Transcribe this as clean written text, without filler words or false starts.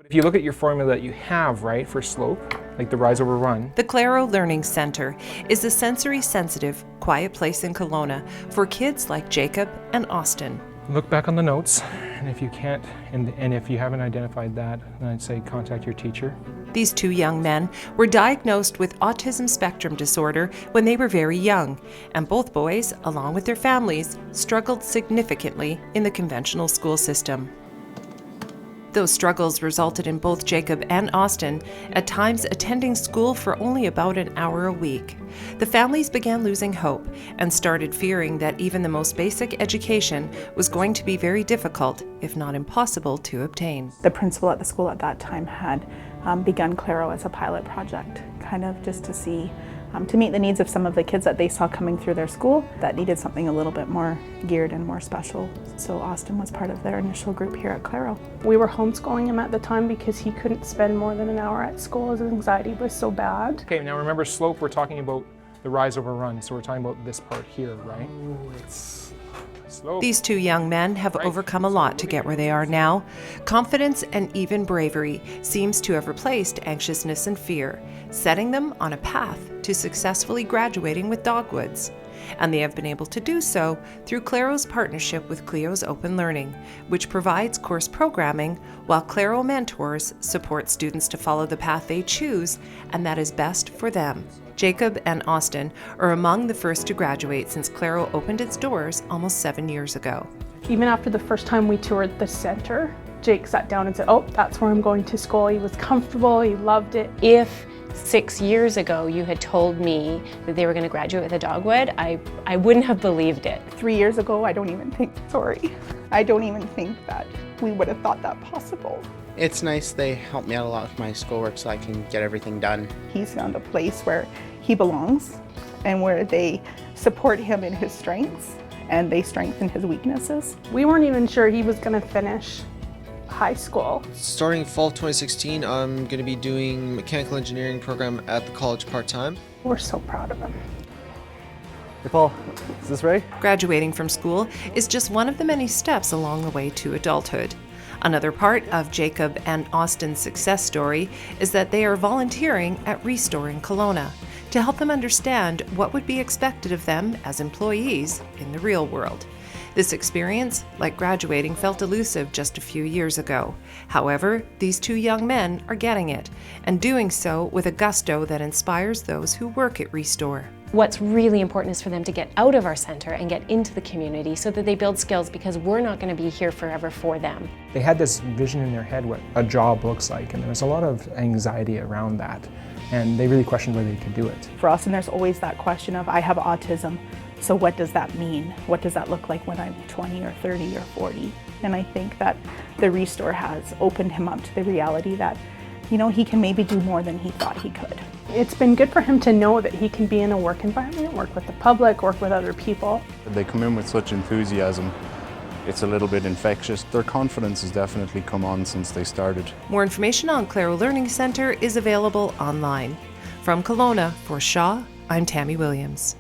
If you look at your formula that you have, right, for slope, like the rise over run. The Claro Learning Center is a sensory-sensitive, quiet place in Kelowna for kids like Jacob and Austin. Look back on the notes, and if you can't, and if you haven't identified that, then I'd say contact your teacher. These two young men were diagnosed with autism spectrum disorder when they were very young, and both boys, along with their families, struggled significantly in the conventional school system. Those struggles resulted in both Jacob and Austin at times attending school for only about an hour a week. The families began losing hope and started fearing that even the most basic education was going to be very difficult, if not impossible, to obtain. The principal at the school at that time had begun Claro as a pilot project, kind of just to see, to meet the needs of some of the kids that they saw coming through their school that needed something a little bit more geared and more special. So Austin was part of their initial group here at Claro. We were homeschooling him at the time because he couldn't spend more than an hour at school. His anxiety was so bad. Okay, now remember slope, we're talking about the rise over run, so we're talking about this part here, right? Ooh, it's slope. These two young men have overcome a lot to get where they are now. Confidence and even bravery seems to have replaced anxiousness and fear, setting them on a path to successfully graduating with Dogwoods. And they have been able to do so through Claro's partnership with Clio's Open Learning, which provides course programming while Claro mentors support students to follow the path they choose and that is best for them. Jacob and Austin are among the first to graduate since Claro opened its doors almost 7 years ago. Even after the first time we toured the center, Jake sat down and said, "Oh, that's where I'm going to school." He was comfortable, he loved it. If 6 years ago you had told me that they were going to graduate with a Dogwood, I wouldn't have believed it. 3 years ago, I don't even think that we would have thought that possible. It's nice they help me out a lot with my schoolwork so I can get everything done. He's found a place where he belongs and where they support him in his strengths and they strengthen his weaknesses. We weren't even sure he was going to finish high school. Starting fall 2016, I'm going to be doing mechanical engineering program at the college part-time. We're so proud of him. Hey Paul, is this Ray? Graduating from school is just one of the many steps along the way to adulthood. Another part of Jacob and Austin's success story is that they are volunteering at Restore in Kelowna to help them understand what would be expected of them as employees in the real world. This experience, like graduating, felt elusive just a few years ago. However, these two young men are getting it, and doing so with a gusto that inspires those who work at Restore. What's really important is for them to get out of our center and get into the community so that they build skills, because we're not going to be here forever for them. They had this vision in their head what a job looks like, and there was a lot of anxiety around that, and they really questioned whether they could do it. For Austin, there's always that question of, I have autism, so what does that mean? What does that look like when I'm 20 or 30 or 40? And I think that the Restore has opened him up to the reality that, you know, he can maybe do more than he thought he could. It's been good for him to know that he can be in a work environment, work with the public, work with other people. They come in with such enthusiasm. It's a little bit infectious. Their confidence has definitely come on since they started. More information on Claro Learning Center is available online. From Kelowna, for Shaw, I'm Tammy Williams.